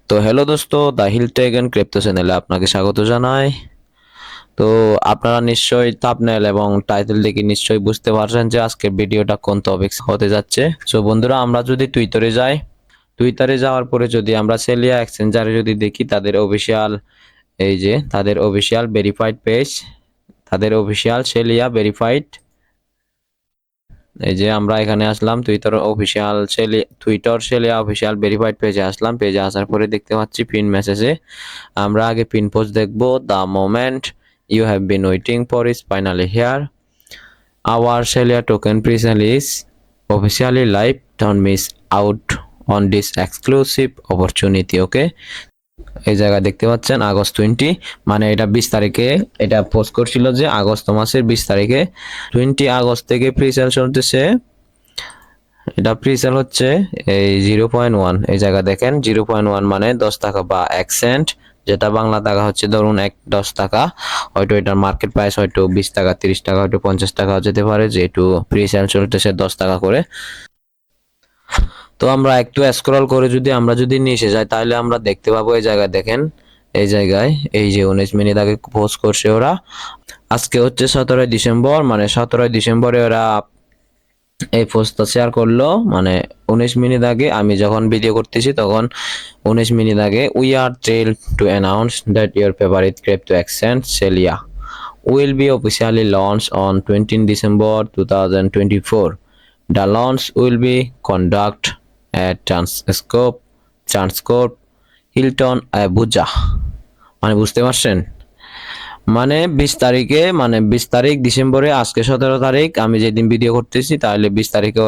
তো হ্যালো দোস্ত, দা hill take and crypto চ্যানেলে আপনাকে স্বাগত জানাই। তো আপনারা নিশ্চয়ই থাম্বনেল এবং টাইটেল দেখে নিশ্চয়ই বুঝতে পারছেন যে আজকের ভিডিওটা কোন টপিক হতে যাচ্ছে। সো বন্ধুরা, আমরা যদি টুইটারে যাওয়ার পরে যদি আমরা সেলিয়া এক্সচেঞ্জারে যদি দেখি তাদের অফিসিয়াল, এই যে তাদের অফিসিয়াল ভেরিফাইড পেজ, তাদের অফিসিয়াল সেলিয়া ভেরিফাইড, এই যে আমরা এখানে আসলাম টুইটার সেলিয়া অফিসিয়াল ভেরিফাইড পেজে আসলাম। পেজে আসার পরে দেখতে পাচ্ছি পিন মেসেজে আমরা আগে পিন পোস্ট দেখব। The moment you have been waiting for is finally here, our Celia token presale is officially live, don't miss out on this exclusive opportunity. Okay, এই জায়গায় দেখতে পাচ্ছেন আগস্ট 20, মানে এটা 20 তারিখে এটা পোস্ট করছিল যে আগস্ট মাসের 20 তারিখে। 20 আগস্ট থেকে প্রি সেল চলতেছে। এটা প্রি সেল হচ্ছে এই 0.1, এই জায়গা দেখেন 0.1 মানে 10 টাকা বা 1 সেন্ট, যেটা বাংলা টাকা হচ্ছে ধরুন 10 টাকা। হয়তো এটার মার্কেট প্রাইস হয়তো 20 টাকা, 30 টাকা, হয়তো 50 টাকা যেতে পারে, যেহেতু প্রি সেল চলতেছে 10 টাকা করে। তো আমরা একটু স্ক্রল করে যদি নিচে যাই তাহলে আমরা দেখতে পাবো, এই জায়গায় দেখেন, এই জায়গায় এই যে 19 মিনিট আগে পোস্ট করছে ওরা। আজকে হচ্ছে 17 ডিসেম্বর, মানে 17 ডিসেম্বরে ওরা এই পোস্টটা শেয়ার করলো, মানে 19 মিনিট আগে। আমি যখন ভিডিও করতেছি তখন 19 মিনিট আগে। We are thrilled to announce that your favorite crypto exchange Celia will be officially launched on 20 December 2024. The launch will be conducted at Transcorp Hilton Abuja। মানে বুঝতে পারছেন, মানে 20 তারিখে, মানে 20 তারিখ ডিসেম্বরে, আজকে 17 তারিখ, আমি যেদিন ভিডিও করতেছি তাহলে 20 তারিখে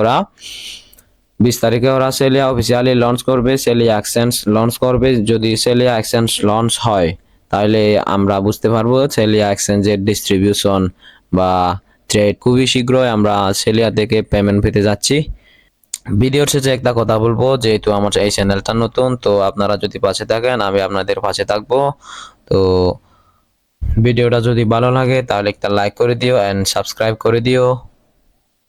ওরা সেলিয়া অফিসিয়ালি লঞ্চ করবে, সেলিয়া এক্সচেঞ্জ লঞ্চ করবে। যদি সেলিয়া এক্সচেঞ্জ লঞ্চ হয় তাহলে আমরা বুঝতে পারবো সেলিয়া এক্সচেঞ্জের ডিস্ট্রিবিউশন বা ট্রেড খুবই শীঘ্রই আমরা সেলিয়া থেকে পেমেন্ট পেতে যাচ্ছি। ভিডিওর শেষে একটা কথা বলবো, যেহেতু আমার এই চ্যানেলটা নতুন, তো আপনারা যদি পাশে থাকেন আমি আপনাদের পাশে থাকবো। তো ভিডিওটা যদি ভালো লাগে তাহলে একটা লাইক করে দিও এন্ড সাবস্ক্রাইব করে দিও।